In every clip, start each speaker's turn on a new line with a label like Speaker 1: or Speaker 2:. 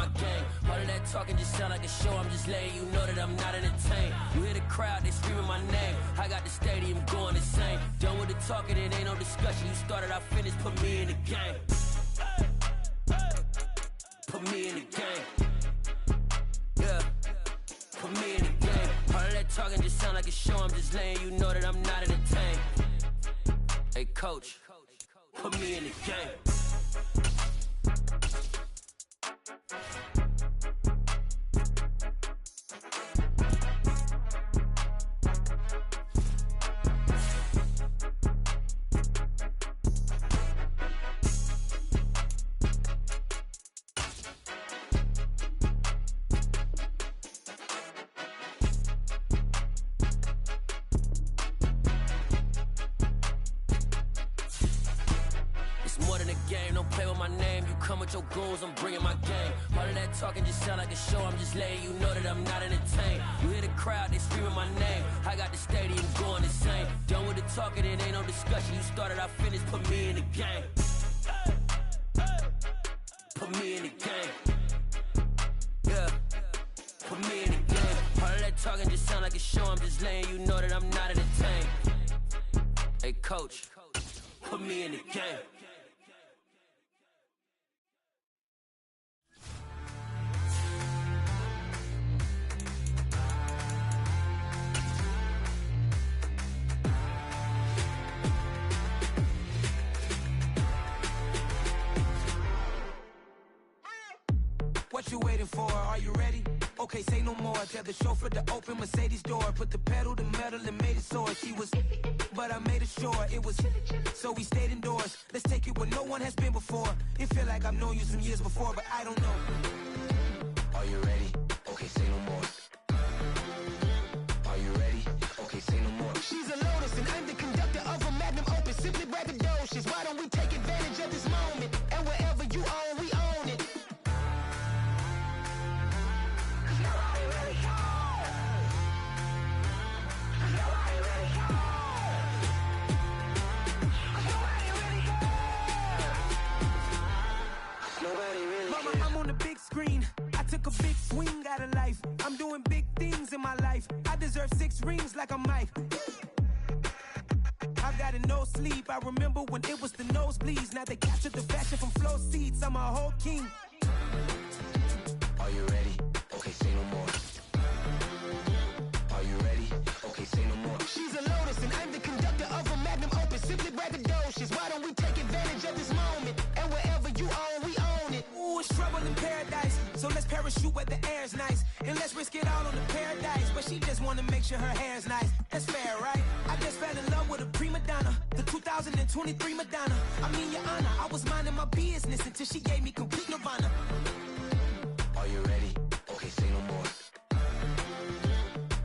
Speaker 1: my game. All of that talking just sound like a show, I'm just letting you know that I'm not entertained. You hear the crowd, they screaming my name. I got the stadium going insane. Done with the talking, it ain't no discussion. You started, I finished, put me in the game. Put me in the game. Yeah, put me in the game. All of that talking just sound like a show, I'm just letting you know that I'm not entertained. Hey coach, put me in the game. Your goons, I'm bringing my game. All of that talking just sound like a show, I'm just letting you know that I'm not entertained. You hear the crowd, they screaming my name. I got the stadium going insane. Done with the talking, it ain't no discussion. You started, I finished, put me in the game. Put me in the game. Yeah, put me in the game. All of that talking just sound like a show, I'm just letting you know that I'm not entertained. Hey coach, put me in the game.
Speaker 2: What you waiting for? Are you ready? Okay, say no more. Tell the chauffeur to open Mercedes door. Put the pedal to metal and made it soar. She was, but I made it sure it was. So we stayed indoors. Let's take it where no one has been before. It feel like I've known you some years before, but I don't know. Are you ready? Okay, say no more. Are you ready? Okay, say no more.
Speaker 3: She's a Lotus and I'm the conductor of a magnum opus. Simply braggadocious. Why don't we take advantage of this moment? And wherever you own, we own it.
Speaker 2: Screen. I took a big swing out of life. I'm doing big things in my life. I deserve 6 rings like I'm Mike. I've got no sleep. I remember when it was the nosebleeds. Now they captured the fashion from flow seats. I'm a whole king. Are you ready? Okay, say no more. Are you ready? Okay, say no more.
Speaker 3: She's a Lotus and I'm the conductor of a magnum opus. Simply braggadocious. Why don't we take advantage of this moment? And wherever you own, we own it.
Speaker 2: Ooh, it's trouble in paradise. So let's parachute where the air's nice. And let's risk it all on the paradise. But she just wanna make sure her hair's nice. That's fair, right? I just fell in love with a prima donna. The 2023 Madonna. I mean, your honor, I was minding my business until she gave me complete nirvana. Are you ready? Okay, say no more.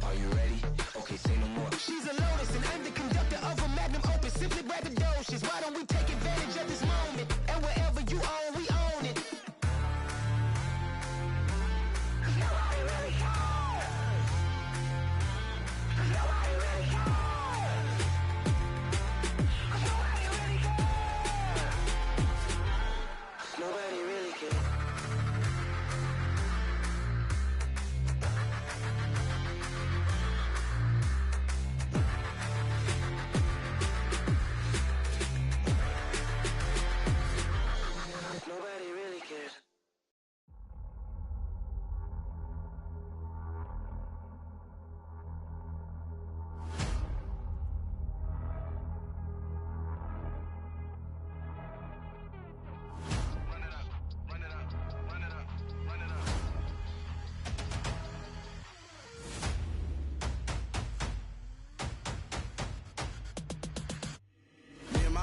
Speaker 2: Are you ready? Okay, say no more.
Speaker 3: She's a Lotus and I'm the conductor of a magnum opus. Simply braggadocious. Why don't we take advantage of this moment? And wherever you own, we own it.
Speaker 2: Nobody really cares. Nobody really cares.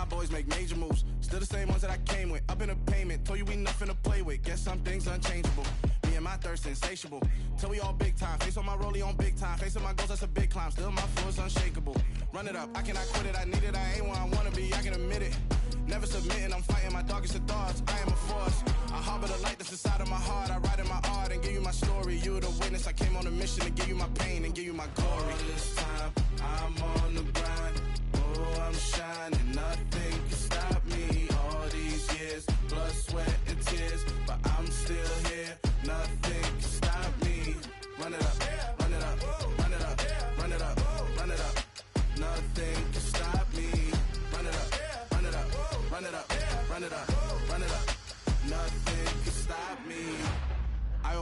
Speaker 4: Boys make major moves, still the same ones that I came with. Up in a payment, told you we nothing to play with. Guess some things unchangeable. Me and my thirst insatiable. Till we all big time. Face on my rollie on big time. Facing my goals, that's a big climb. Still my flow is unshakable. Run it up, I cannot quit it. I need it, I ain't where I wanna be. I can admit it. Never submitting, I'm fighting my darkest of thoughts. I am a force. I harbor the light that's inside of my heart. I write in my art and give you my story. You the witness. I came on a mission to give you my pain and give you my glory. All this time, I'm on the grind. Oh, I'm shining, nothing can stop me. All these years, blood, sweat, and tears, but I'm still here.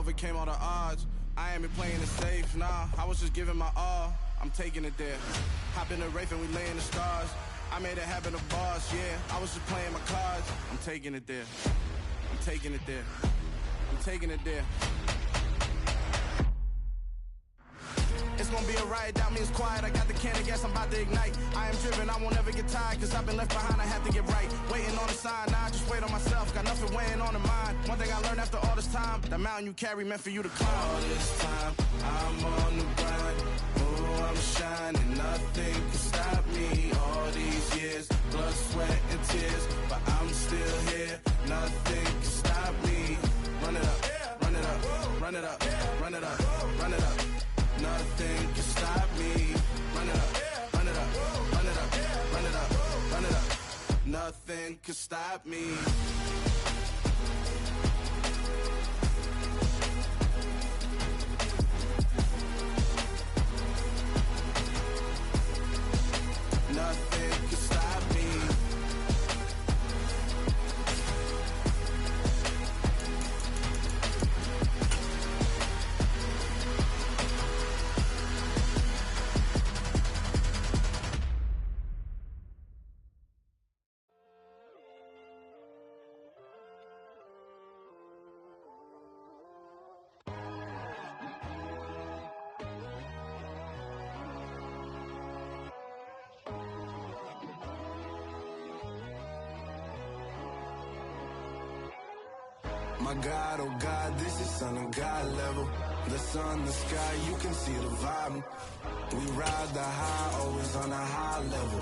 Speaker 4: overcame all the odds. I ain't been playing it safe, nah. I was just giving my all. I'm taking it there. Hop in the Wraith and we lay in the stars. I made it happen to boss, yeah. I was just playing my cards. I'm taking it there. I'm taking it there. I'm taking it there. It's gonna be a riot, doubt me it's quiet. I got the can of gas, I'm about to ignite. I am driven, I won't ever get tired, cause I've been left behind, I have to get right. Waiting on the sign, now I just wait on myself. Got nothing weighing on the mind. One thing I learned after all this time, the mountain you carry meant for you to climb. All this time, I'm on the grind. Oh, I'm shining, nothing can stop me. All these years, blood, sweat, and tears, but I'm still here. Nothing can stop me. Run it up, run it up, run it up, run it up, run it up. Nothing can stop me. Run it up, run it up, run it up, run it up, run it up. Nothing can stop me. Nothing can stop me. My God, oh God, this is Son of God level. The sun, the sky, you can see the vibe. We ride the high, always on a high level.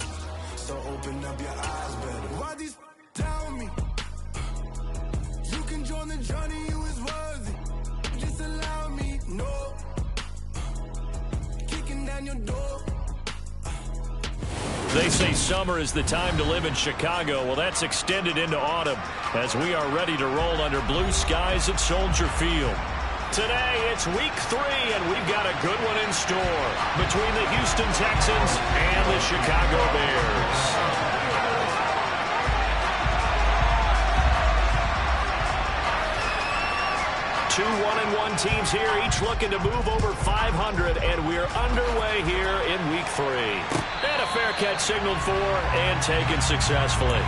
Speaker 4: So open up your eyes better. Why these tell me? You can join the journey, you is worthy. Just allow me, no. Kicking down your door.
Speaker 5: They say summer is the time to live in Chicago. Well, that's extended into autumn as we are ready to roll under blue skies at Soldier Field. Today, it's week 3, and we've got a good one in store between the Houston Texans and the Chicago Bears. Two 1-1 teams here, each looking to move over 500, and we're underway here in week 3. And a fair catch signaled for and taken successfully.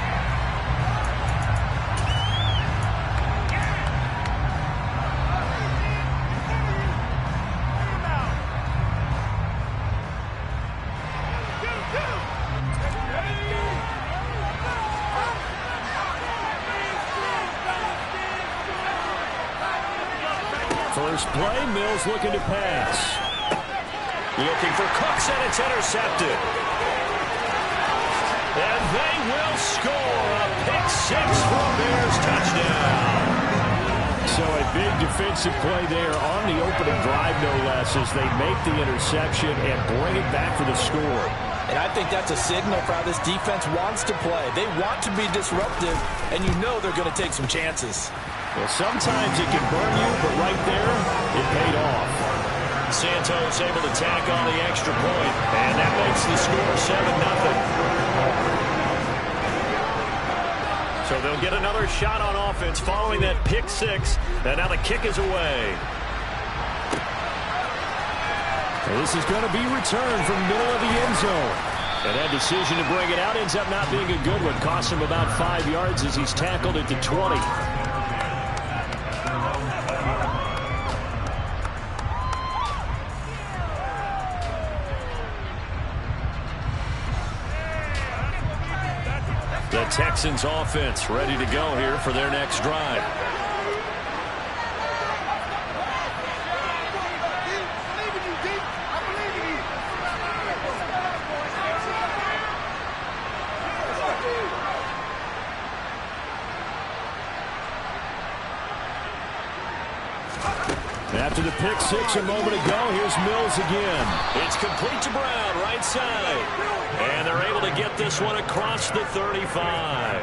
Speaker 5: First play, Mills looking to pass. Looking for Cooks, and it's intercepted. And they will score a pick 6 for a Bears touchdown. So a big defensive play there on the opening drive, no less, as they make the interception and bring it back for the score.
Speaker 6: And I think that's a signal for how this defense wants to play. They want to be disruptive, and you know they're going to take some chances.
Speaker 5: Well, sometimes it can burn you, but right there, it paid off. Santos able to tack on the extra point, and that makes the score 7-0. So they'll get another shot on offense following that pick 6, and now the kick is away. And this is going to be returned from the middle of the end zone. And that decision to bring it out ends up not being a good one. Costs him about 5 yards as he's tackled at the 20. The Texans offense ready to go here for their next drive. After the pick 6 a moment ago, here's Mills again. It's complete to Brown, right side. And they're able to get this one across the 35.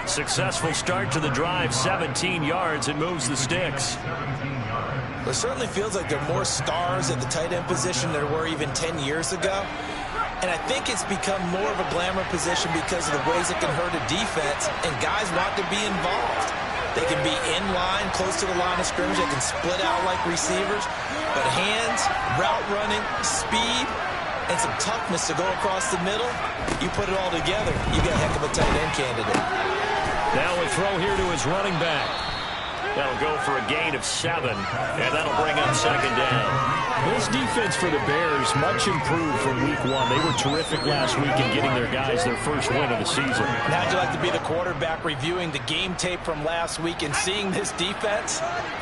Speaker 5: Successful start to the drive, 17 yards, and moves the sticks.
Speaker 6: It certainly feels like there are more stars at the tight end position than there were even 10 years ago. And I think it's become more of a glamour position because of the ways it can hurt a defense, and guys want to be involved. They can be in line, close to the line of scrimmage. They can split out like receivers. But hands, route running, speed, and some toughness to go across the middle, you put it all together, you got a heck of a tight end candidate.
Speaker 5: Now a throw here to his running back. That'll go for a gain of 7, and that'll bring up second down. This defense for the Bears, much improved from week 1. They were terrific last week in getting their guys their first win of the season.
Speaker 6: And how'd you like to be the quarterback reviewing the game tape from last week and seeing this defense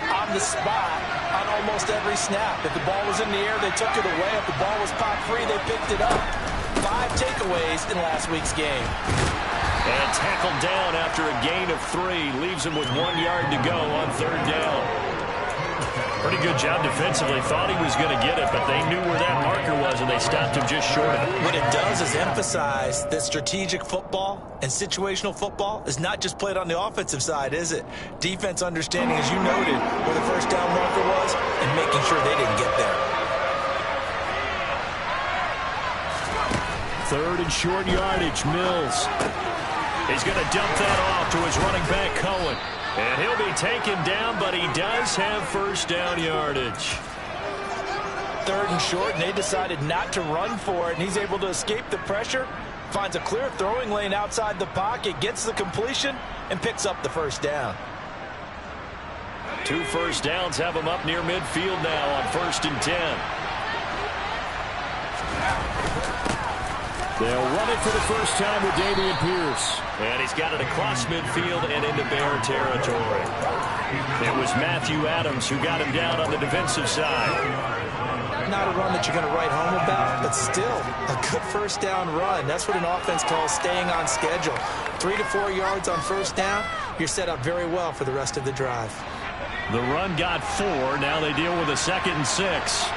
Speaker 6: on the spot on almost every snap? If the ball was in the air, they took it away. If the ball was popped free, they picked it up. 5 takeaways in last week's game.
Speaker 5: And tackled down after a gain of 3. Leaves him with 1 yard to go on third down. Pretty good job defensively. Thought he was going to get it, but they knew where that marker was, and they stopped him just short of it.
Speaker 6: What it does is emphasize that strategic football and situational football is not just played on the offensive side, is it? Defense understanding, as you noted, where the first down marker was and making sure they didn't get there.
Speaker 5: Third and short yardage, Mills. He's going to dump that off to his running back, Cohen. And he'll be taken down, but he does have first down yardage.
Speaker 6: Third and short, and they decided not to run for it, and he's able to escape the pressure, finds a clear throwing lane outside the pocket, gets the completion, and picks up the first down.
Speaker 5: 2 first downs have him up near midfield now on 1st and 10. They'll run it for the first time with Dameon Pierce. And he's got it across midfield and into Bear territory. It was Matthew Adams who got him down on the defensive side.
Speaker 6: Not a run that you're going to write home about, but still a good first down run. That's what an offense calls staying on schedule. 3 to 4 yards on first down, you're set up very well for the rest of the drive.
Speaker 5: The run got 4. Now they deal with a 2nd and 6.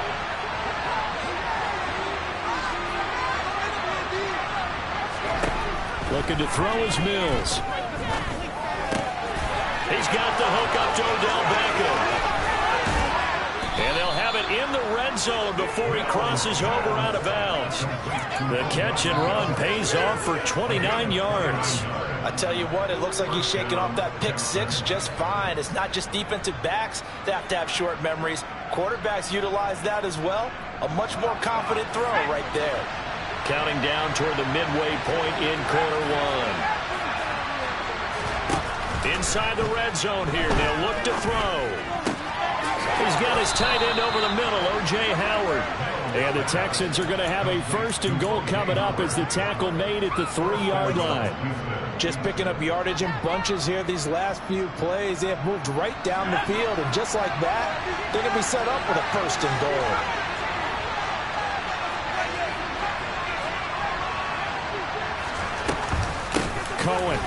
Speaker 5: Looking to throw is Mills. He's got the hook up to Odell Beckham. And they'll have it in the red zone before he crosses over out of bounds. The catch and run pays off for 29 yards.
Speaker 6: I tell you what, it looks like he's shaking off that pick 6 just fine. It's not just defensive backs that have to have short memories. Quarterbacks utilize that as well. A much more confident throw right there.
Speaker 5: Counting down toward the midway point in quarter 1. Inside the red zone here. They'll look to throw. He's got his tight end over the middle, O.J. Howard. And the Texans are going to have a 1st and goal coming up as the tackle made at the 3-yard line.
Speaker 6: Just picking up yardage in bunches here these last few plays. They have moved right down the field, and just like that, they're going to be set up with a 1st and goal.
Speaker 5: Cohen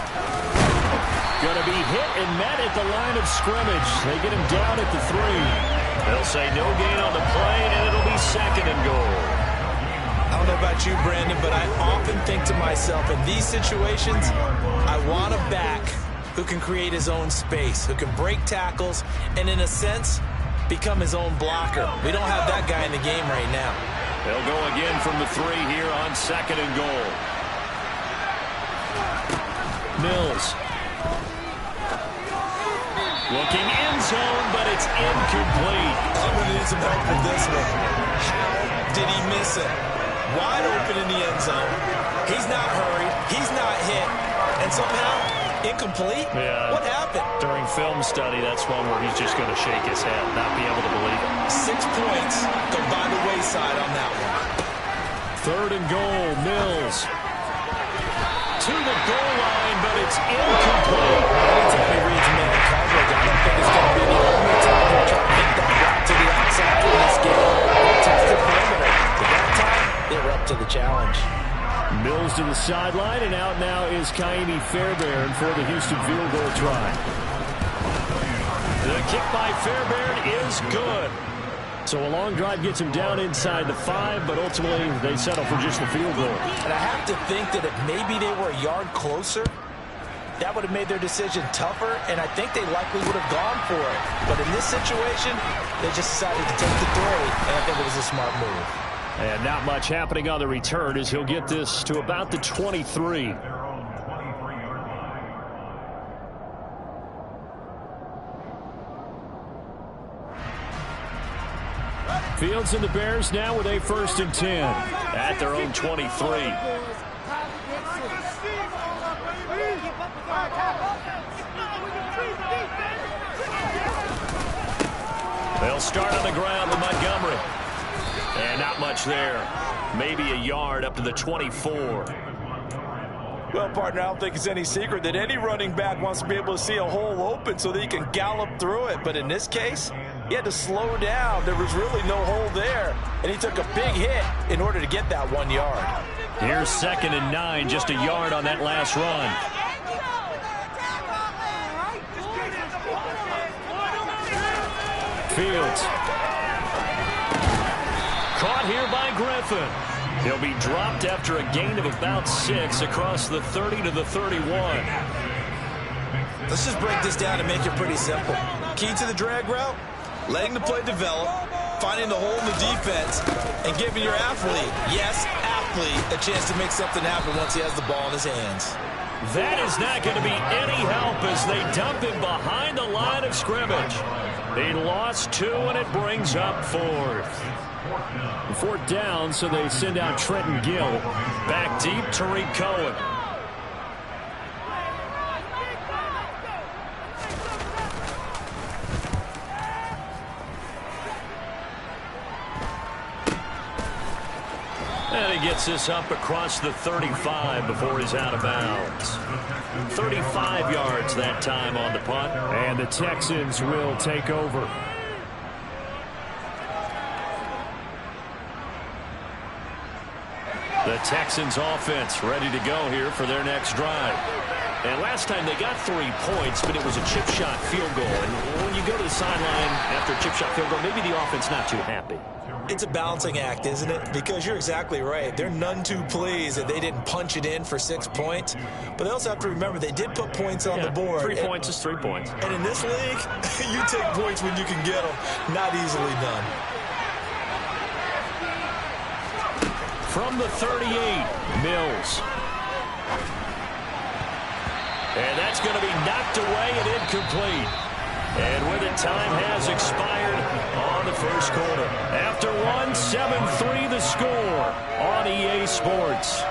Speaker 5: going to be hit and met at the line of scrimmage. They get him down at the 3. They'll say no gain on the play, and it'll be 2nd and goal.
Speaker 6: I don't know about you, Brandon, but I often think to myself, in these situations, I want a back who can create his own space, who can break tackles, and in a sense, become his own blocker. We don't have that guy in the game right now.
Speaker 5: They'll go again from the 3 here on 2nd and goal. Mills. Looking end zone, but it's incomplete.
Speaker 6: I'm going to need some help with this one. How did he miss it? Wide open in the end zone. He's not hurried. He's not hit. And somehow, incomplete?
Speaker 5: Yeah.
Speaker 6: What happened?
Speaker 5: During film study, that's one where he's just going to shake his head, not be able to believe it.
Speaker 6: 6 points go by the wayside on that one.
Speaker 5: 3rd and goal, Mills. To the goal line, but it's incomplete.
Speaker 6: Anytime he reads man coverage, I don't think it's going to be the only time he'll try to hit that route to the outside in this game. Test the perimeter. But that time, they were up to the challenge.
Speaker 5: Mills to the sideline, and out now is Kaimi Fairbairn for the Houston field goal try. The kick by Fairbairn is good. So a long drive gets him down inside the 5, but ultimately they settle for just the field goal.
Speaker 6: And I have to think that if maybe they were a yard closer, that would have made their decision tougher, and I think they likely would have gone for it. But in this situation, they just decided to take the 3, and I think it was a smart move.
Speaker 5: And not much happening on the return as he'll get this to about the 23. Fields and the Bears now with a 1st and 10 at their own 23. They'll start on the ground with Montgomery. And not much there. Maybe a yard up to the 24.
Speaker 6: Well, partner, I don't think it's any secret that any running back wants to be able to see a hole open so that he can gallop through it. But in this case, he had to slow down. There was really no hole there. And he took a big hit in order to get that 1 yard.
Speaker 5: Here's 2nd and 9, just a yard on that last run. Fields. Caught here by Griffin. He'll be dropped after a gain of about 6 across the 30 to the 31.
Speaker 6: Let's just break this down and make it pretty simple. Key to the drag route, letting the play develop, finding the hole in the defense, and giving your athlete, yes, athlete, a chance to make something happen once he has the ball in his hands.
Speaker 5: That is not going to be any help as they dump him behind the line of scrimmage. They lost 2, and it brings up 4th. 4th down, so they send out Trenton Gill. Back deep, Tariq Cohen. And he gets this up across the 35 before he's out of bounds. 35 yards that time on the punt. And the Texans will take over. The Texans offense ready to go here for their next drive. And last time they got 3 points, but it was a chip shot field goal. And when you go to the sideline after a chip shot field goal, maybe the offense not too happy.
Speaker 6: It's a balancing act, isn't it? Because you're exactly right. They're none too pleased that they didn't punch it in for 6 points. But they also have to remember they did put points on the board.
Speaker 5: 3 points is 3 points.
Speaker 6: And in this league, you take points when you can get them. Not easily done.
Speaker 5: From the 38, Mills. And that's going to be knocked away and incomplete. And with it, time has expired on the first quarter. After one, 7-3 the score on EA Sports.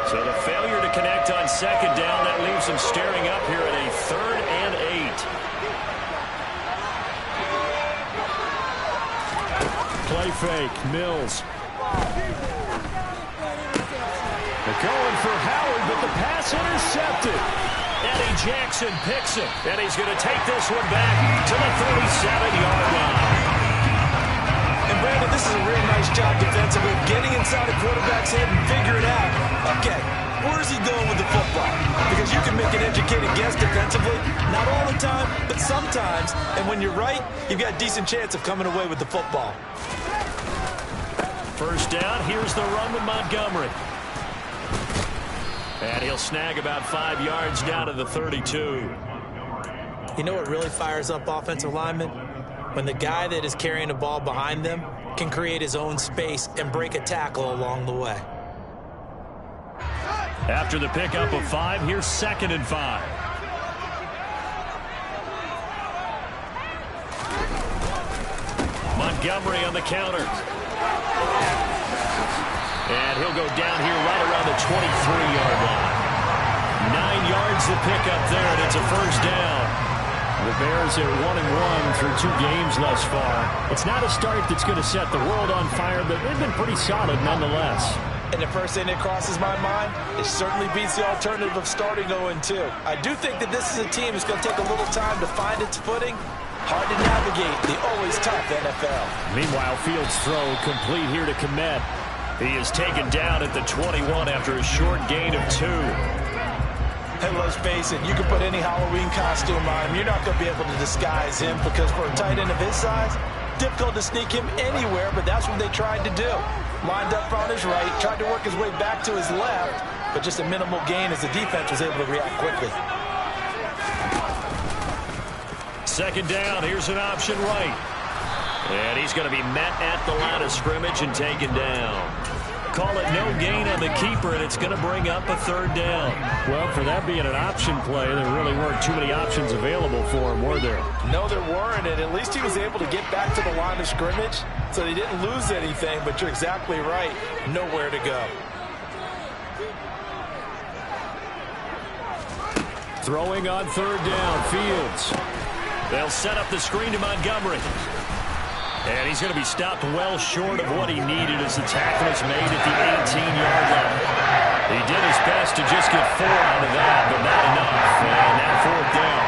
Speaker 5: So the failure to connect on 2nd down, that leaves them staring up here at a 3rd and 8. Play fake, Mills. They're going for Howard, but the pass intercepted. Eddie Jackson picks it, and he's going to take this one back to the 37-yard line.
Speaker 6: And Brandon, this is a real nice job defensively, getting inside a quarterback's head and figuring out, okay, where's he going with the football? Because you can make an educated guess defensively, not all the time, but sometimes. And when you're right, you've got a decent chance of coming away with the football.
Speaker 5: First down, here's the run with Montgomery. And he'll snag about 5 yards down to the 32.
Speaker 6: You know what really fires up offensive linemen? When the guy that is carrying the ball behind them can create his own space and break a tackle along the way.
Speaker 5: After the pickup of 5, here's 2nd and 5. Montgomery on the counter. And he'll go down here right around the 23-yard line. 9 yards the pickup there, and it's a first down. The Bears are 1-1 through 2 games thus far. It's not a start that's going to set the world on fire, but they've been pretty solid nonetheless.
Speaker 6: And the first thing that crosses my mind, it certainly beats the alternative of starting 0-2. I do think that this is a team that's going to take a little time to find its footing. Hard to navigate the always tough NFL.
Speaker 5: Meanwhile, Fields' throw complete here to Kmet. He is taken down at the 21 after a short gain of 2.
Speaker 6: And let's face it, you can put any Halloween costume on him. You're not going to be able to disguise him because for a tight end of his size, difficult to sneak him anywhere, but that's what they tried to do. Lined up on his right, tried to work his way back to his left, but just a minimal gain as the defense was able to react quickly.
Speaker 5: 2nd down, here's an option right. And he's going to be met at the line of scrimmage and taken down. call it no gain on the keeper, and it's going to bring up a third down. Well, for that being an option play, there really weren't too many options available for him, were there?
Speaker 6: No, there weren't, and at least he was able to get back to the line of scrimmage, so he didn't lose anything, but you're exactly right. Nowhere to go.
Speaker 5: Throwing on third down, Fields. They'll set up the screen to Montgomery. And he's going to be stopped well short of what he needed as the tackle is made at the 18-yard line. He did his best to just get 4 out of that, but not enough. And now fourth down.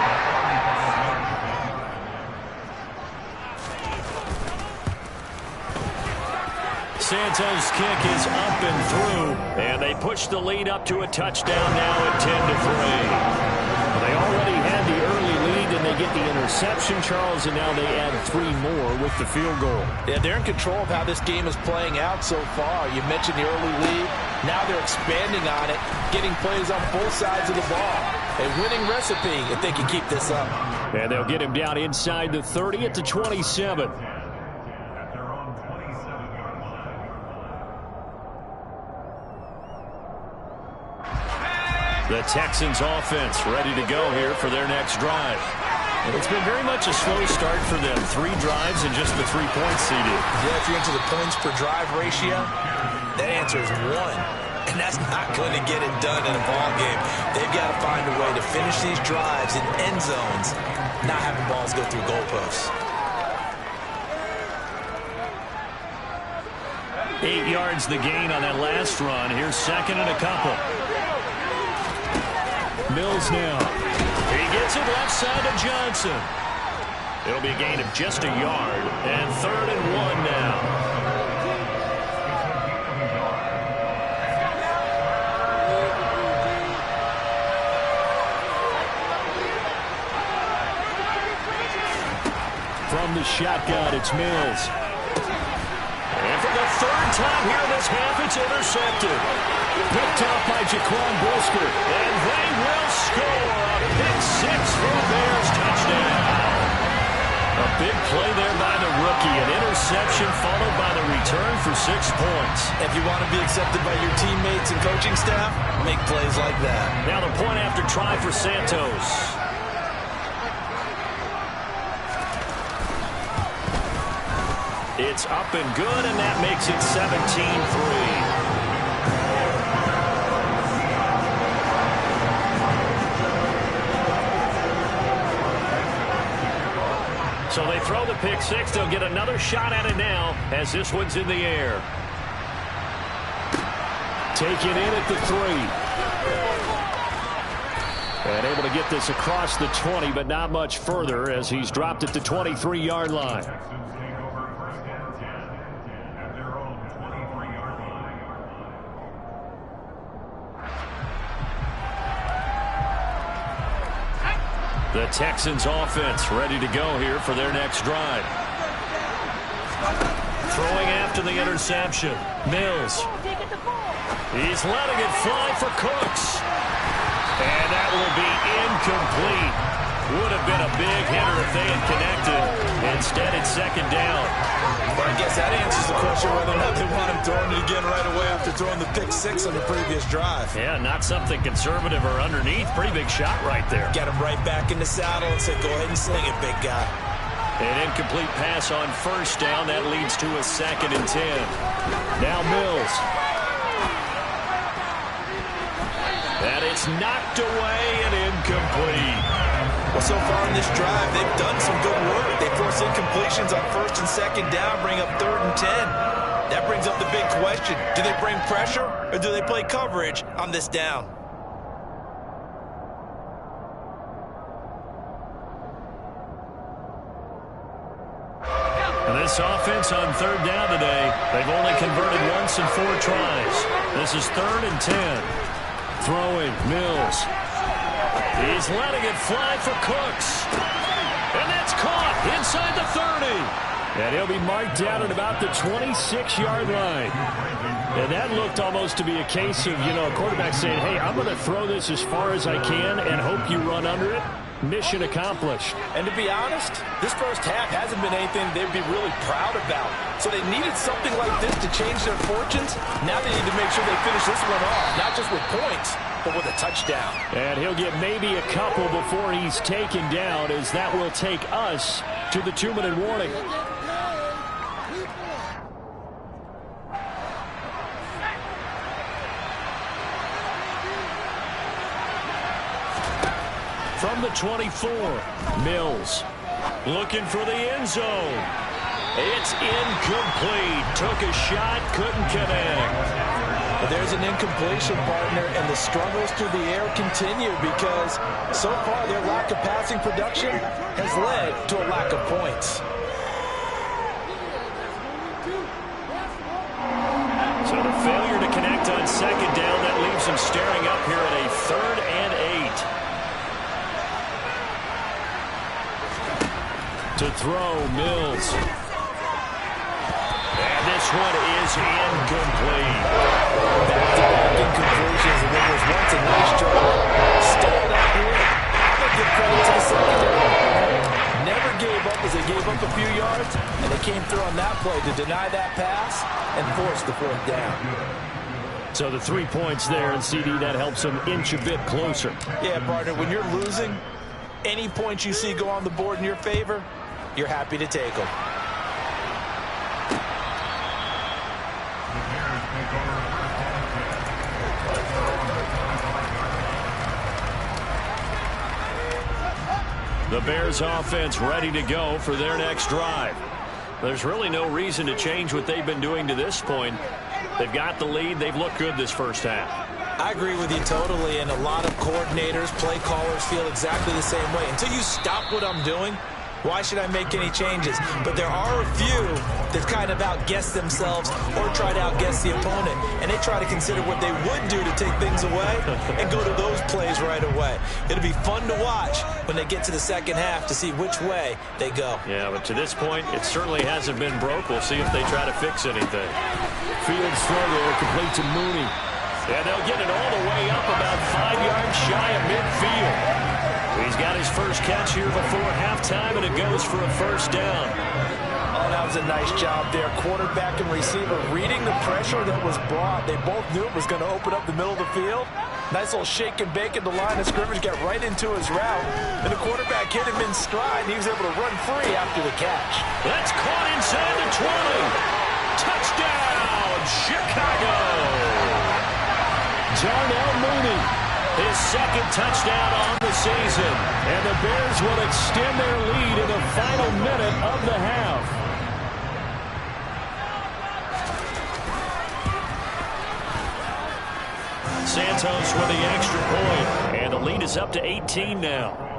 Speaker 5: Santos' kick is up and through, and they push the lead up to a touchdown now at 10-3. They already had the early lead, and they get the interception, Charles, and now they add 3 more with the field goal.
Speaker 6: Yeah, they're in control of how this game is playing out so far. You mentioned the early lead. Now they're expanding on it, getting plays on both sides of the ball. A winning recipe if they can keep this up.
Speaker 5: And they'll get him down inside the 30 at the 27. The Texans offense ready to go here for their next drive. It's been very much a slow start for them. 3 drives and just the 3 points seeded.
Speaker 6: Yeah, if you're into the points per drive ratio, that answer is 1. And that's not going to get it done in a ball game. They've got to find a way to finish these drives in end zones, not having balls go through goalposts.
Speaker 5: 8 yards the gain on that last run. Here's second and a couple. Mills now. He gets it left side to Johnson. It'll be a gain of just a yard. And 3rd and 1 now. From the shotgun, it's Mills. And for the 3rd time here this half, it's intercepted. Picked off by Jaquan Brisker. And they will score a pick 6 for a Bears touchdown. A big play there by the rookie. An interception followed by the return for 6 points.
Speaker 6: If you want to be accepted by your teammates and coaching staff, make plays like that.
Speaker 5: Now the point after try for Santos. It's up and good, and that makes it 17-3. So they throw the pick 6. They'll get another shot at it now as this one's in the air. Take it in at the 3. And able to get this across the 20, but not much further as he's dropped at the 23-yard line. The Texans offense ready to go here for their next drive. Throwing after the interception. Mills. He's letting it fly for Cooks. And that will be incomplete. Would have been a big hitter if they had connected. Instead, it's 2nd down.
Speaker 6: Well, I guess that answers the question whether or not they want him throwing it again right away after throwing the pick 6 on the previous drive.
Speaker 5: Yeah, not something conservative or underneath. Pretty big shot right there.
Speaker 6: Got him right back in the saddle and said, go ahead and sling it, big guy.
Speaker 5: An incomplete pass on 1st down. That leads to a 2nd and 10. Now Mills. And it's knocked away and incomplete.
Speaker 6: Well, so far in this drive, they've done some good work. They force incompletions on 1st and 2nd down, bring up 3rd and 10. That brings up the big question. Do they bring pressure or do they play coverage on this down?
Speaker 5: And this offense on 3rd down today, they've only converted once in 4 tries. This is 3rd and 10. Throwing, Mills. He's letting it fly for Cooks. And that's caught inside the 30. And he'll be marked down at about the 26-yard line. And that looked almost to be a case of, a quarterback saying, hey, I'm going to throw this as far as I can and hope you run under it. mission accomplished.
Speaker 6: And to be honest, this first half hasn't been anything they'd be really proud about. So they needed something like this to change their fortunes. Now they need to make sure they finish this one off, not just with points, but with a touchdown.
Speaker 5: And he'll get maybe a couple before he's taken down, as that will take us to the 2-minute warning. From the 24, Mills looking for the end zone. It's incomplete. Took a shot, couldn't connect.
Speaker 6: But there's an incompletion, partner, and the struggles through the air continue because so far their lack of passing production has led to a lack of points.
Speaker 5: So the failure to connect on second down, that leaves them staring up here at a 3rd and 8. To throw, Mills. And this one is incomplete.
Speaker 6: Back-to-back incompletions, and there was once a nice drive. Stalled out here. I'll give credit to the secondary. Never gave up as they gave up a few yards, and they came through on that play to deny that pass and force the 4th down.
Speaker 5: So the 3 points there, and CD, that helps them inch a bit closer.
Speaker 6: Yeah, partner, when you're losing, any points you see go on the board in your favor, you're happy to take them.
Speaker 5: The Bears offense ready to go for their next drive. There's really no reason to change what they've been doing to this point. They've got the lead. They've looked good this first half.
Speaker 6: I agree with you totally, and a lot of coordinators, play callers feel exactly the same way. Until you stop what I'm doing, why should I make any changes? But there are a few that kind of outguess themselves or try to outguess the opponent, and they try to consider what they would do to take things away and go to those plays right away. It'll be fun to watch when they get to the second half to see which way they go.
Speaker 5: Yeah, but to this point, it certainly hasn't been broke. We'll see if they try to fix anything. Fields throw there, complete to Mooney. And they'll get it all the way up about 5 yards shy of midfield. He's got his first catch here before halftime, and it goes for a first down.
Speaker 6: Oh, that was a nice job there. Quarterback and receiver reading the pressure that was brought. They both knew it was going to open up the middle of the field. Nice little shake and bake at the line of scrimmage, got right into his route. And the quarterback hit him in stride, and he was able to run free after the catch.
Speaker 5: That's caught inside the 20. Touchdown, Chicago. Darnell Mooney, his second touchdown on the season. And the Bears will extend their lead in the final minute of the half. Santos with the extra point. And the lead is up to 18 now.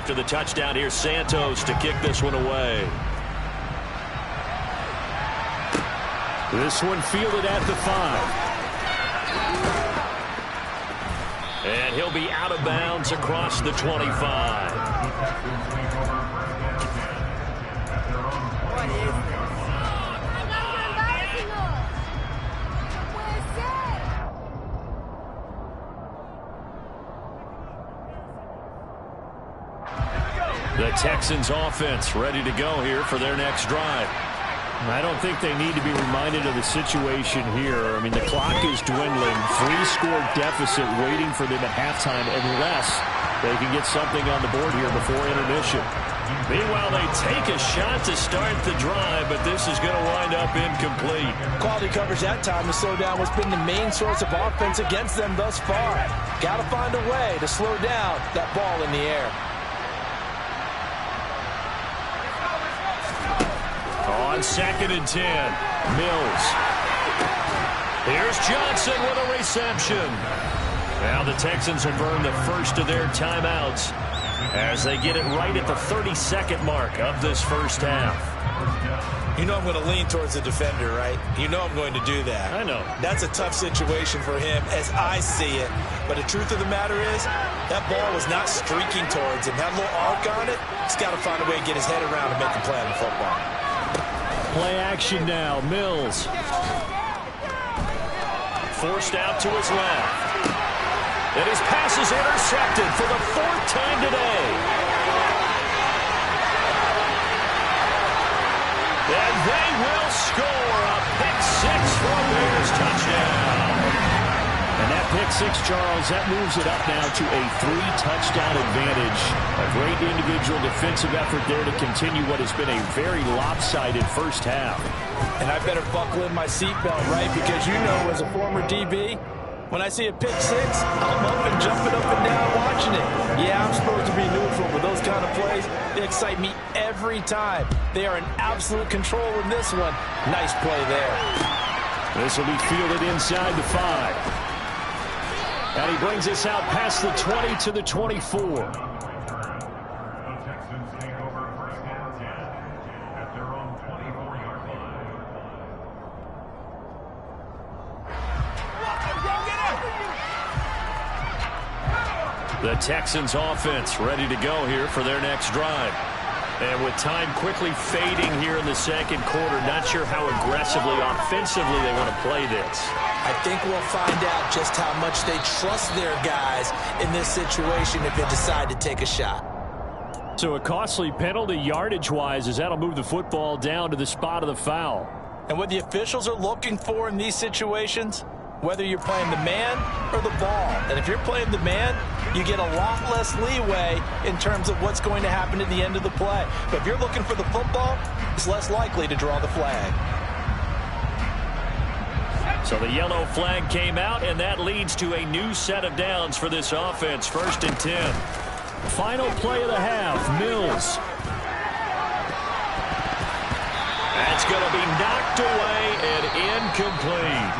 Speaker 5: After the touchdown, here's Santos to kick this one away. This one fielded at the 5. And he'll be out of bounds across the 25. The Texans offense ready to go here for their next drive. I don't think they need to be reminded of the situation here. I mean, the clock is dwindling. 3-score deficit waiting for them at halftime unless they can get something on the board here before intermission. Meanwhile, they take a shot to start the drive, but this is going to wind up incomplete.
Speaker 6: Quality coverage that time to slow down what's been the main source of offense against them thus far. Got to find a way to slow down that ball in the air.
Speaker 5: On 2nd and 10, Mills. Here's Johnson with a reception. Now the Texans will burn the first of their timeouts as they get it right at the 32nd mark of this first half.
Speaker 6: You know I'm going to lean towards the defender, right? You know I'm going to do that.
Speaker 5: I know.
Speaker 6: That's a tough situation for him as I see it. But the truth of the matter is, that ball was not streaking towards him. That little arc on it, he's got to find a way to get his head around and make a play on the football.
Speaker 5: Play action now. Mills. Forced out to his left. And his pass is intercepted for the 4th time today. And they will score a pick six for a Bears touchdown. And that pick six, Charles, that moves it up now to a 3-touchdown advantage. A great individual defensive effort there to continue what has been a very lopsided first half.
Speaker 6: And I better buckle in my seatbelt, right? Because you know, as a former DB, when I see a pick six, I'm up and jumping up and down watching it. Yeah, I'm supposed to be neutral, but those kind of plays, they excite me every time. They are in absolute control in this one. Nice play there.
Speaker 5: This will be fielded inside the 5. And he brings us out past the 20 to the 24. The Texans offense ready to go here for their next drive. And with time quickly fading here in the second quarter, not sure how aggressively, offensively they want to play this.
Speaker 6: I think we'll find out just how much they trust their guys in this situation if they decide to take a shot.
Speaker 5: So a costly penalty yardage-wise as that'll move the football down to the spot of the foul.
Speaker 6: And what the officials are looking for in these situations, whether you're playing the man or the ball. And if you're playing the man, you get a lot less leeway in terms of what's going to happen at the end of the play. But if you're looking for the football, it's less likely to draw the flag.
Speaker 5: So the yellow flag came out, and that leads to a new set of downs for this offense. 1st and 10. Final play of the half, Mills. That's going to be knocked away and incomplete.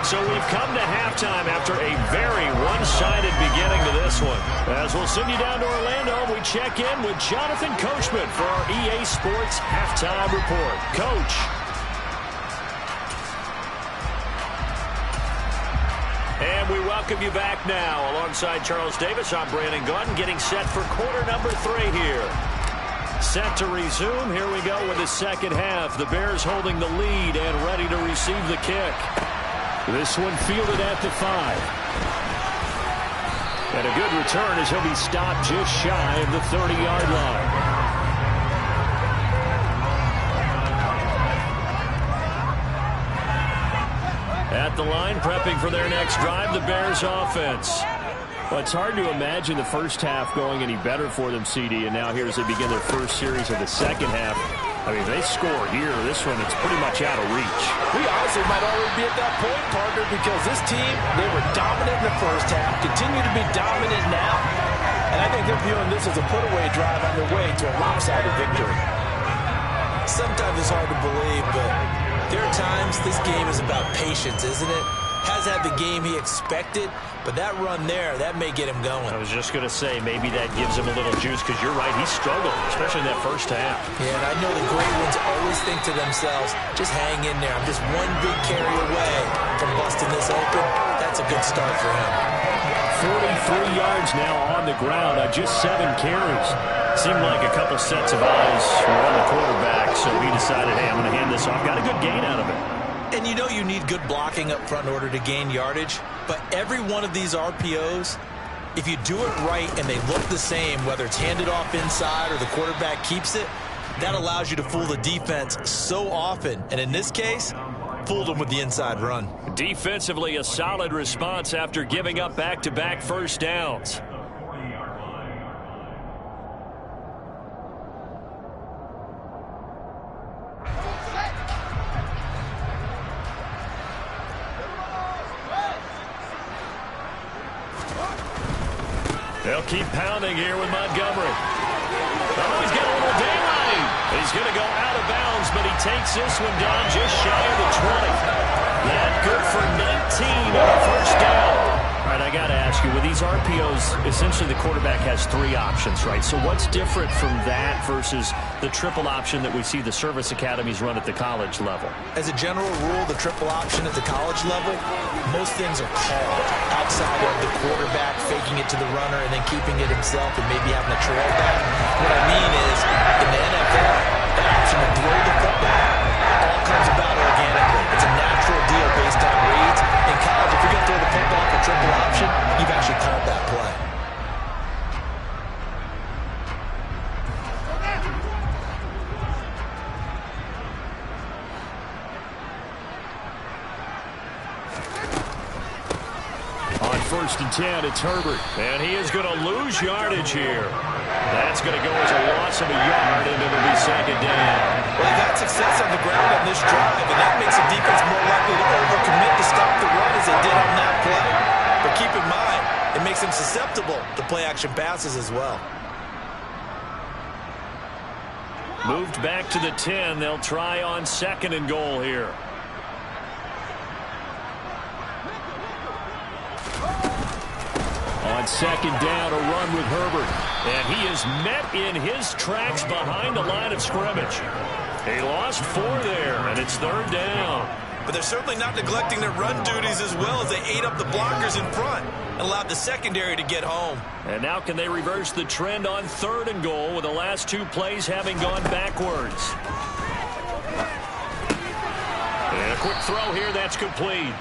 Speaker 5: So we've come to halftime after a very one-sided beginning to this one. As we'll send you down to Orlando, we check in with Jonathan Coachman for our EA Sports Halftime Report. Coach. And we welcome you back now. Alongside Charles Davis, I'm Brandon Gaudin, getting set for quarter number 3 here. Set to resume. Here we go with the second half. The Bears holding the lead and ready to receive the kick. This one fielded at the 5. And a good return as he'll be stopped just shy of the 30-yard line. At the line, prepping for their next drive, the Bears offense. Well, it's hard to imagine the first half going any better for them, CD, and now here as they begin their first series of the second half. I mean, they score here. This one, it's pretty much out of reach.
Speaker 6: We honestly might already be at that point, partner, because this team, they were dominant in the first half, continue to be dominant now, and I think they're viewing this as a put-away drive on their way to a lopsided victory. Sometimes it's hard to believe, but there are times this game is about patience, isn't it? Has had the game he expected, but that run there, that may get him going.
Speaker 5: I was just going to say, maybe that gives him a little juice, because you're right, he struggled, especially in that first half.
Speaker 6: Yeah, and I know the great ones always think to themselves, just hang in there. I'm just one big carry away from busting this open. That's a good start for him.
Speaker 5: 43 yards now on the ground on just 7 carries. Seemed like a couple sets of eyes were on the quarterback, so he decided, hey, I'm going to hand this off. Got a good gain out of it.
Speaker 6: And you know you need good blocking up front in order to gain yardage, but every one of these RPOs, if you do it right and they look the same, whether it's handed off inside or the quarterback keeps it, that allows you to fool the defense so often. And in this case, fooled them with the inside run.
Speaker 5: Defensively, a solid response after giving up back-to-back first downs. They'll keep pounding here with Montgomery. Oh, he's got a little daylight. He's going to go out of bounds, but he takes this one down just shy of the 20. That good for 19 on a first down. All right, I got to ask you, with these RPOs, essentially the quarterback has 3 options, right? So what's different from that versus the triple option that we see the service academies run at the college level?
Speaker 6: As a general rule, the triple option at the college level, most things are called outside of the quarterback faking it to the runner and then keeping it himself and maybe having a trail back. What I mean is, in the NFL, an option to throw the football
Speaker 5: first and 10. It's Herbert. And he is going to lose yardage here. That's going to go as a loss of a yard, and it'll be second down.
Speaker 6: Well, they've had success on the ground on this drive, and that makes the defense more likely to overcommit to stop the run as they did on that play. But keep in mind, it makes them susceptible to play-action passes as well.
Speaker 5: Moved back to the 10. They'll try on second and goal here. On second down, a run with Herbert. And he is met in his tracks behind the line of scrimmage. He lost 4 there, and it's third down.
Speaker 6: But they're certainly not neglecting their run duties as well as they ate up the blockers in front and allowed the secondary to get home.
Speaker 5: And now can they reverse the trend on third and goal with the last 2 plays having gone backwards? And a quick throw here, that's complete.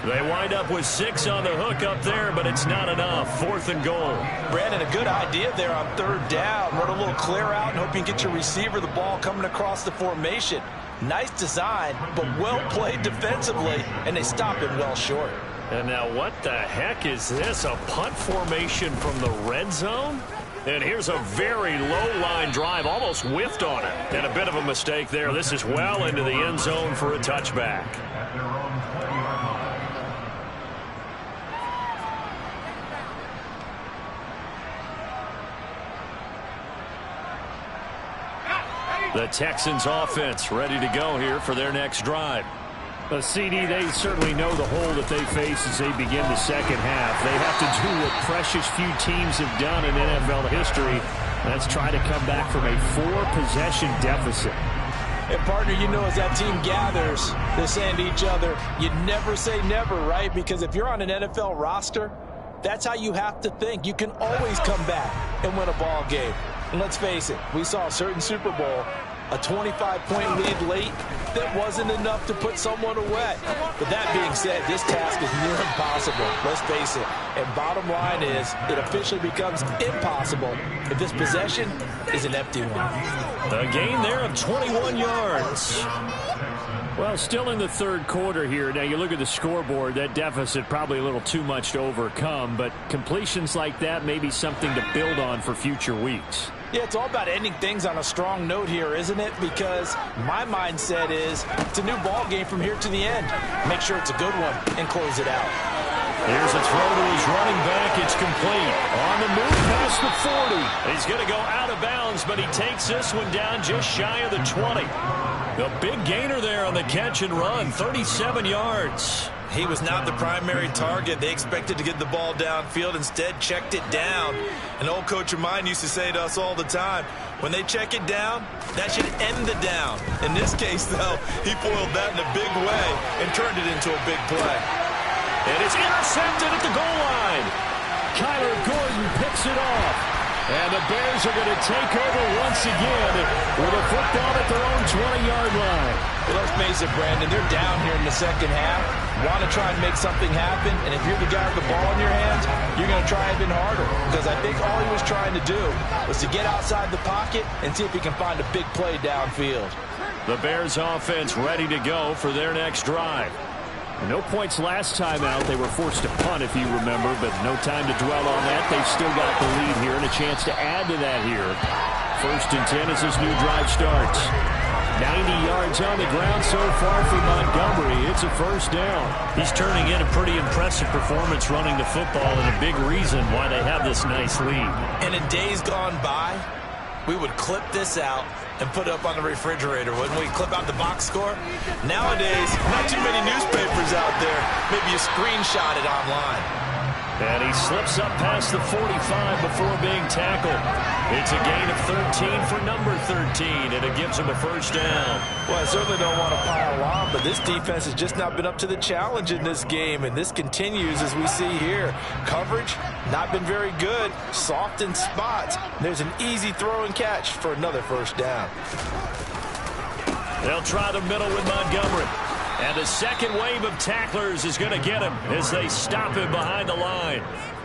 Speaker 5: They wind up with 6 on the hook up there, but it's not enough. Fourth and goal.
Speaker 6: Brandon, a good idea there on third down. Run a little clear out and hope you can get your receiver the ball coming across the formation. Nice design, but well played defensively, and they stop it well short.
Speaker 5: And now what the heck is this? A punt formation from the red zone? And here's a very low line drive, almost whiffed on it. And a bit of a mistake there. This is well into the end zone for a touchback. The Texans offense ready to go here for their next drive. CD, they certainly know the hole that they face as they begin the second half. They have to do what precious few teams have done in NFL history. That's try to come back from a 4-possession deficit.
Speaker 6: And partner, you know, as that team gathers, they're saying to each other, you never say never, right? Because if you're on an NFL roster, that's how you have to think. You can always come back and win a ball game. And let's face it, we saw a certain Super Bowl, a 25-point lead late, that wasn't enough to put someone away. But that being said, this task is near impossible. Let's face it. And bottom line is, it officially becomes impossible if this possession is an empty one.
Speaker 5: A gain there of 21 yards. Well, still in the third quarter here. Now, you look at the scoreboard, that deficit probably a little too much to overcome, but completions like that may be something to build on for future weeks.
Speaker 6: Yeah, it's all about ending things on a strong note here, isn't it? Because my mindset is it's a new ball game from here to the end. Make sure it's a good one and close it out.
Speaker 5: Here's a throw to his running back. It's complete. On the move past the 40. He's going to go out of bounds, but he takes this one down just shy of the 20. The big gainer there on the catch and run, 37 yards.
Speaker 6: He was not the primary target. They expected to get the ball downfield. Instead, checked it down. An old coach of mine used to say to us all the time, when they check it down, that should end the down. In this case, though, he foiled that in a big way and turned it into a big play.
Speaker 5: And it's intercepted at the goal line. Kyler Gordon picks it off. And the Bears are going to take over once again with a football at their own 20-yard line.
Speaker 6: Well, let's face it, Brandon, they're down here in the second half. Want to try and make something happen, and if you're the guy with the ball in your hands, you're going to try even harder. Because I think all he was trying to do was to get outside the pocket and see if he can find a big play downfield.
Speaker 5: The Bears offense ready to go for their next drive. No points last time out. They were forced to punt, if you remember, but no time to dwell on that. They've still got the lead here and a chance to add to that here. First and 10 as this new drive starts. 90 yards on the ground so far for Montgomery. It's a first down. He's turning in a pretty impressive performance running the football and a big reason why they have this nice lead.
Speaker 6: And in days gone by, we would clip this out and put it up on the refrigerator, wouldn't we? Clip out the box score. Nowadays, not too many newspapers out there. Maybe you screenshot it online.
Speaker 5: And he slips up past the 45 before being tackled. It's a gain of 13 for number 13, and it gives him a first down.
Speaker 6: Well, I certainly don't want to pile on, but this defense has just not been up to the challenge in this game, and this continues as we see here. Coverage, not been very good. Soft in spots. There's an easy throw and catch for another first down.
Speaker 5: They'll try the middle with Montgomery. And the second wave of tacklers is going to get him as they stop him behind the line.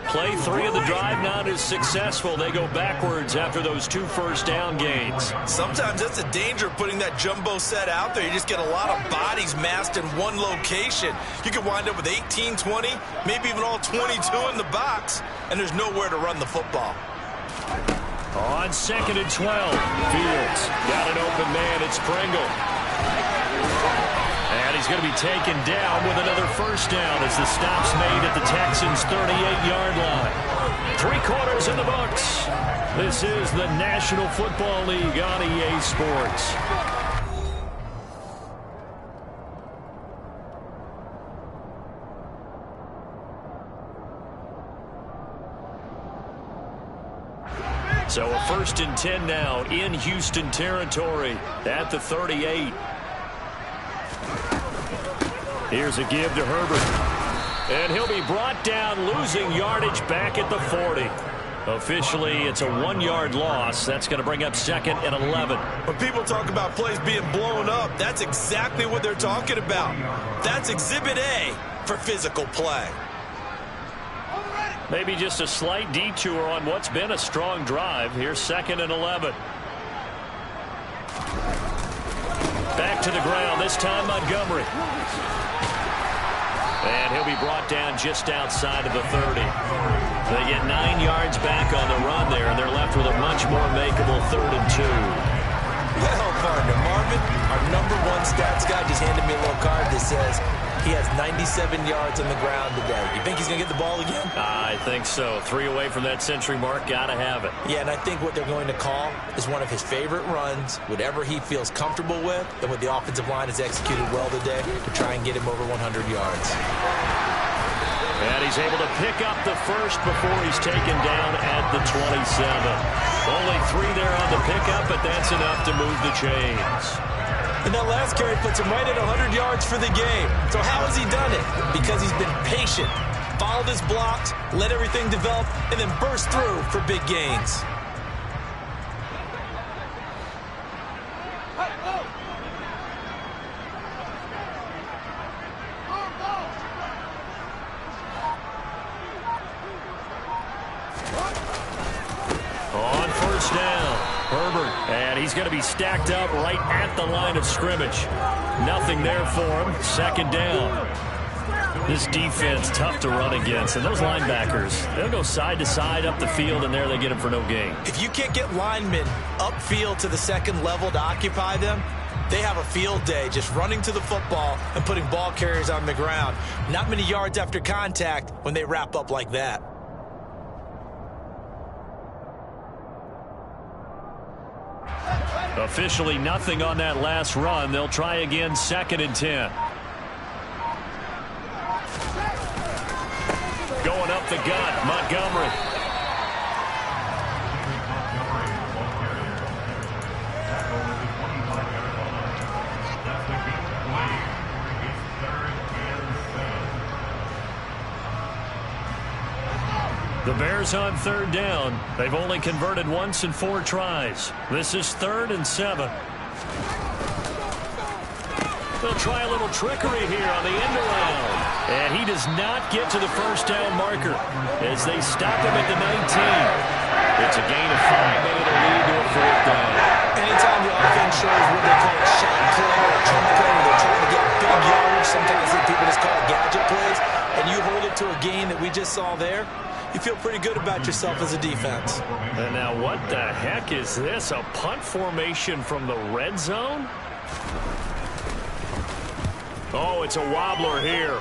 Speaker 5: Play 3 of the drive not as successful. They go backwards after those 2 first-down gains.
Speaker 6: Sometimes that's the danger of putting that jumbo set out there. You just get a lot of bodies massed in one location. You could wind up with 18, 20, maybe even all 22 in the box, and there's nowhere to run the football.
Speaker 5: On 2nd and 12, Fields got an open man. It's Pringle. And he's going to be taken down with another first down as the stop's made at the Texans' 38-yard line. 3 quarters in the books. This is the National Football League on EA Sports. So a 1st and 10 now in Houston territory at the 38. Here's a give to Herbert. And he'll be brought down, losing yardage back at the 40. Officially, it's a 1-yard loss. That's going to bring up 2nd and 11.
Speaker 6: When people talk about plays being blown up, that's exactly what they're talking about. That's Exhibit A for physical play.
Speaker 5: Maybe just a slight detour on what's been a strong drive. Here's 2nd and 11. Back to the ground, this time Montgomery. And he'll be brought down just outside of the 30. They get 9 yards back on the run there, and they're left with a much more makeable 3rd and 2.
Speaker 6: Well, partner, Marvin, our #1 stats guy just handed me a little card that says he has 97 yards on the ground today. You think he's going to get the ball again?
Speaker 5: I think so. 3 away from that century mark. Got to have it.
Speaker 6: Yeah, and I think what they're going to call is one of his favorite runs, whatever he feels comfortable with, and what the offensive line has executed well today to try and get him over 100 yards.
Speaker 5: And he's able to pick up the first before he's taken down at the 27. Only 3 there on the pickup, but that's enough to move the chains.
Speaker 6: And that last carry puts him right at 100 yards for the game. So how has he done it? Because he's been patient, followed his blocks, let everything develop, and then burst through for big gains.
Speaker 5: On 1st down, Herbert, and he's going to be stacked up right at the line of scrimmage. Nothing there for him. 2nd down. This defense tough to run against, and those linebackers, they'll go side to side up the field, and there they get him for no gain.
Speaker 6: If you can't get linemen upfield to the 2nd level to occupy them, they have a field day just running to the football and putting ball carriers on the ground. Not many yards after contact when they wrap up like that.
Speaker 5: Officially nothing on that last run. They'll try again, 2nd and 10. Going up the gut, Montgomery. The Bears on 3rd down. They've only converted once in 4 tries. This is 3rd and 7. They'll try a little trickery here on the end around. And he does not get to the 1st down marker as they stop him at the 19. It's a gain of 5, but it'll lead to a 4th down.
Speaker 6: Anytime the offense shows what they call a shot play or a trunk play, where they're trying to get big yardage, sometimes people just call it gadget plays, and you hold it to a gain that we just saw there, you feel pretty good about yourself as a defense.
Speaker 5: And now what the heck is this? A punt formation from the red zone? Oh, it's a wobbler here.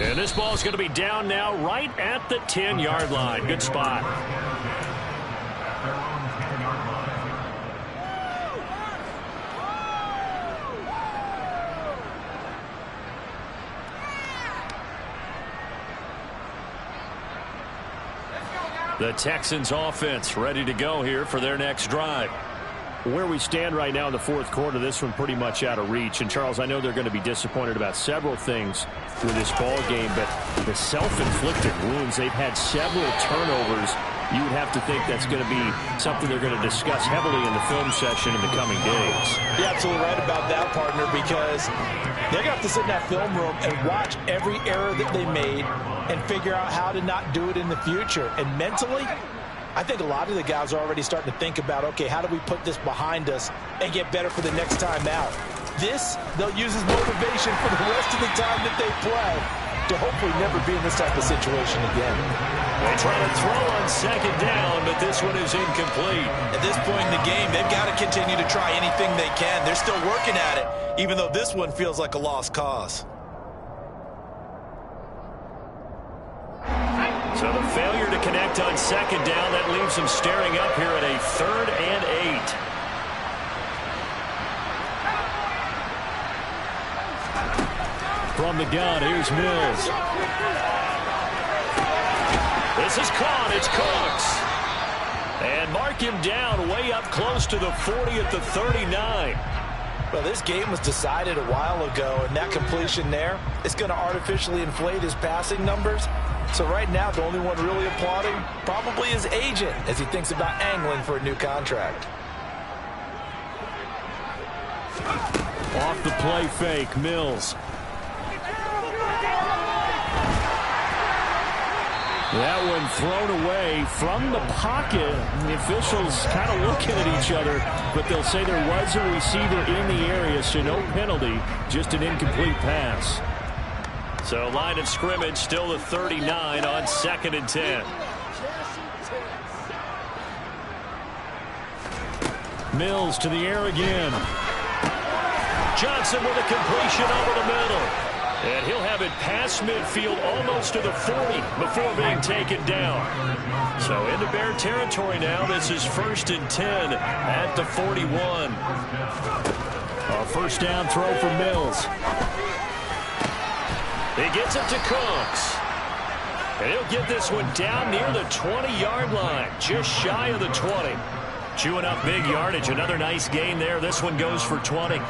Speaker 5: And this ball's going to be down now right at the 10-yard line. Good spot. The Texans offense ready to go here for their next drive. Where we stand right now in the 4th quarter, this one pretty much out of reach. And, Charles, I know they're going to be disappointed about several things with this ball game, but the self-inflicted wounds, they've had several turnovers you would have to think that's going to be something they're going to discuss heavily in the film session in the coming days.
Speaker 6: You're absolutely right about that, partner, because they're going to have to sit in that film room and watch every error that they made and figure out how to not do it in the future. And mentally, I think a lot of the guys are already starting to think about, okay, how do we put this behind us and get better for the next time out? This, they'll use as motivation for the rest of the time that they play to hopefully never be in this type of situation again.
Speaker 5: They try to throw on second down, but this one is incomplete.
Speaker 6: At this point in the game, they've got to continue to try anything they can. They're still working at it, even though this one feels like a lost cause.
Speaker 5: So the failure to connect on second down, that leaves them staring up here at a 3rd and 8. From the gun, here's Mills. This is caught. It's Cooks. And mark him down way up close to the 40 at the 39.
Speaker 6: Well, this game was decided a while ago, and that completion there is going to artificially inflate his passing numbers. So right now, the only one really applauding probably his agent as he thinks about angling for a new contract.
Speaker 5: Off the play fake, Mills. That one thrown away from the pocket. The officials kind of looking at each other, but they'll say there was a receiver in the area, so no penalty, just an incomplete pass. So line of scrimmage still the 39 on 2nd and 10. Mills to the air again. Johnson with a completion over the middle. And he'll have it past midfield almost to the 40 before being taken down. So into Bear territory now. This is 1st and 10 at the 41. A first down throw for Mills. He gets it to Cooks. And he'll get this one down near the 20-yard line, just shy of the 20. Chewing up big yardage. Another nice gain there. This one goes for 20.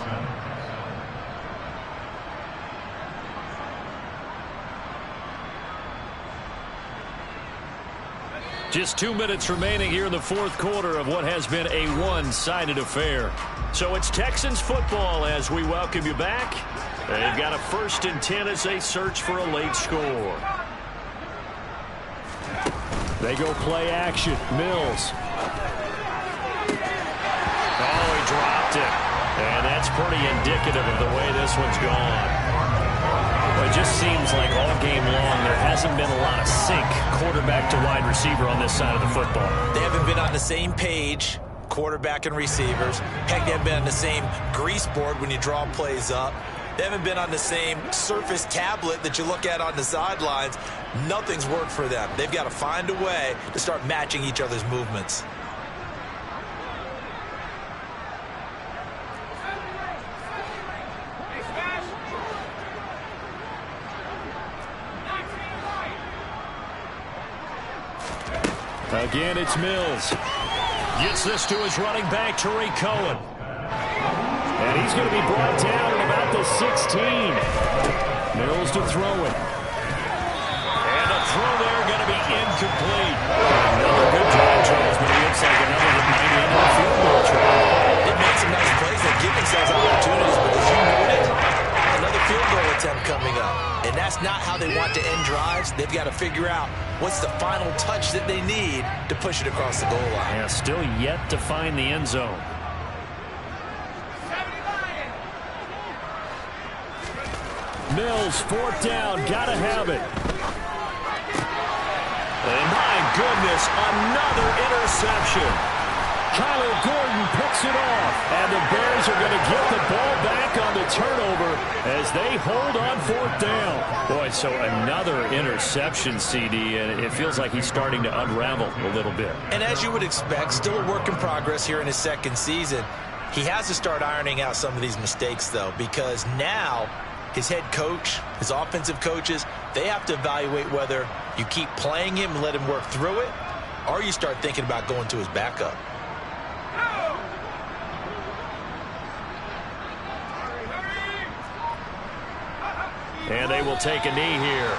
Speaker 5: Just 2 minutes remaining here in the 4th quarter of what has been a one-sided affair. So it's Texans football as we welcome you back. They've got a 1st and 10 as they search for a late score. They go play action. Mills. Oh, he dropped it. And that's pretty indicative of the way this one's gone. Well, it just seems like all game long there hasn't been a lot of sync quarterback to wide receiver on this side of the football.
Speaker 6: They haven't been on the same page, quarterback and receivers. Heck, they haven't been on the same grease board when you draw plays up. They haven't been on the same Surface tablet that you look at on the sidelines. Nothing's worked for them. They've got to find a way to start matching each other's movements.
Speaker 5: Again, it's Mills. Gets this to his running back, Tariq Cohen. And he's going to be brought down at about the 16. Mills to throw it. And a throw there going to be incomplete. Another good drive, Charles, but it looks like another that might end in a field goal try.
Speaker 6: They've made some nice plays. They give themselves opportunities, but as you noted, another field goal attempt coming up. And that's not how they want to end drives. They've got to figure out what's the final touch that they need to push it across the goal line.
Speaker 5: Yeah, still yet to find the end zone. Mills, 4th down, gotta have it. And my goodness, another interception. Kyler Gordon picks it off, and the Bears are going to get the ball back on the turnover as they hold on 4th down. Boy, so another interception, CD, and it feels like he's starting to unravel a little bit.
Speaker 6: And as you would expect, still a work in progress here in his 2nd season. He has to start ironing out some of these mistakes, though, because now his head coach, his offensive coaches, they have to evaluate whether you keep playing him and let him work through it, or you start thinking about going to his backup.
Speaker 5: And they will take a knee here.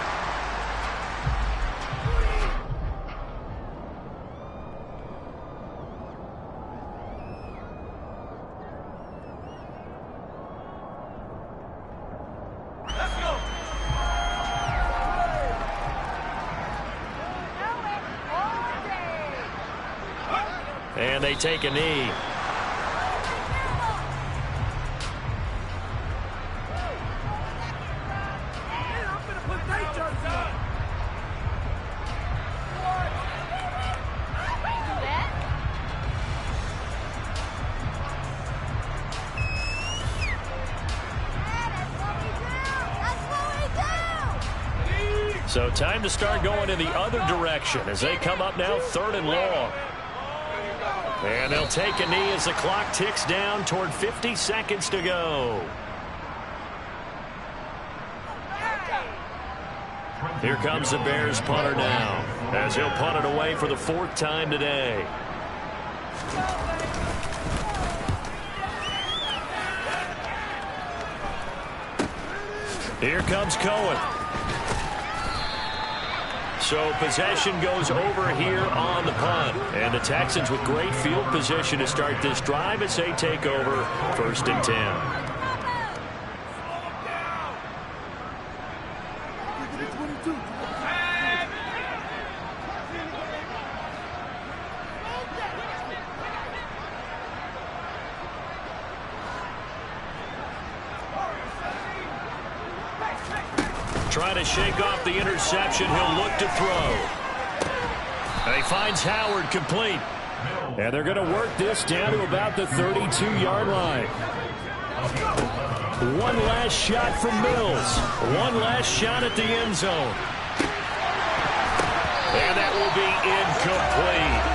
Speaker 5: And they take a knee. So time to start going in the other direction as they come up now 3rd and long. And they'll take a knee as the clock ticks down toward 50 seconds to go. Here comes the Bears punter now as he'll punt it away for the 4th time today. Here comes Cohen. So possession goes over here on the punt. And the Texans with great field position to start this drive as they take over 1st and 10. Trying to shake off the interception. He'll look to throw. And he finds Howard complete. And they're going to work this down to about the 32-yard line. One last shot from Mills. One last shot at the end zone. And that will be incomplete.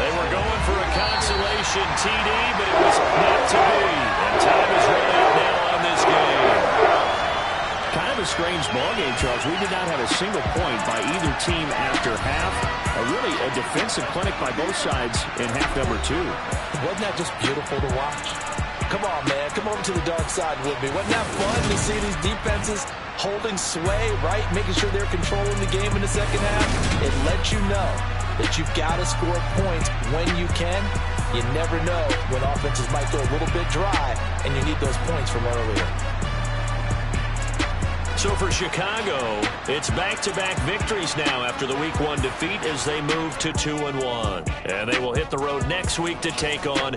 Speaker 5: They were going for a consolation TD, but it was not to be. And time is running out now on this game.
Speaker 7: Kind of a strange ballgame, Charles. We did not have a single point by either team after half. Really a defensive clinic by both sides in half number 2.
Speaker 6: Wasn't that just beautiful to watch? Come on, man. Come over to the dark side with me. Wasn't that fun to see these defenses holding sway, right? Making sure they're controlling the game in the second half. It lets you know that you've got to score points when you can. You never know when offenses might go a little bit dry, and you need those points from earlier.
Speaker 5: So for Chicago, it's back-to-back victories now after the Week 1 defeat as they move to 2-1. And they will hit the road next week to take on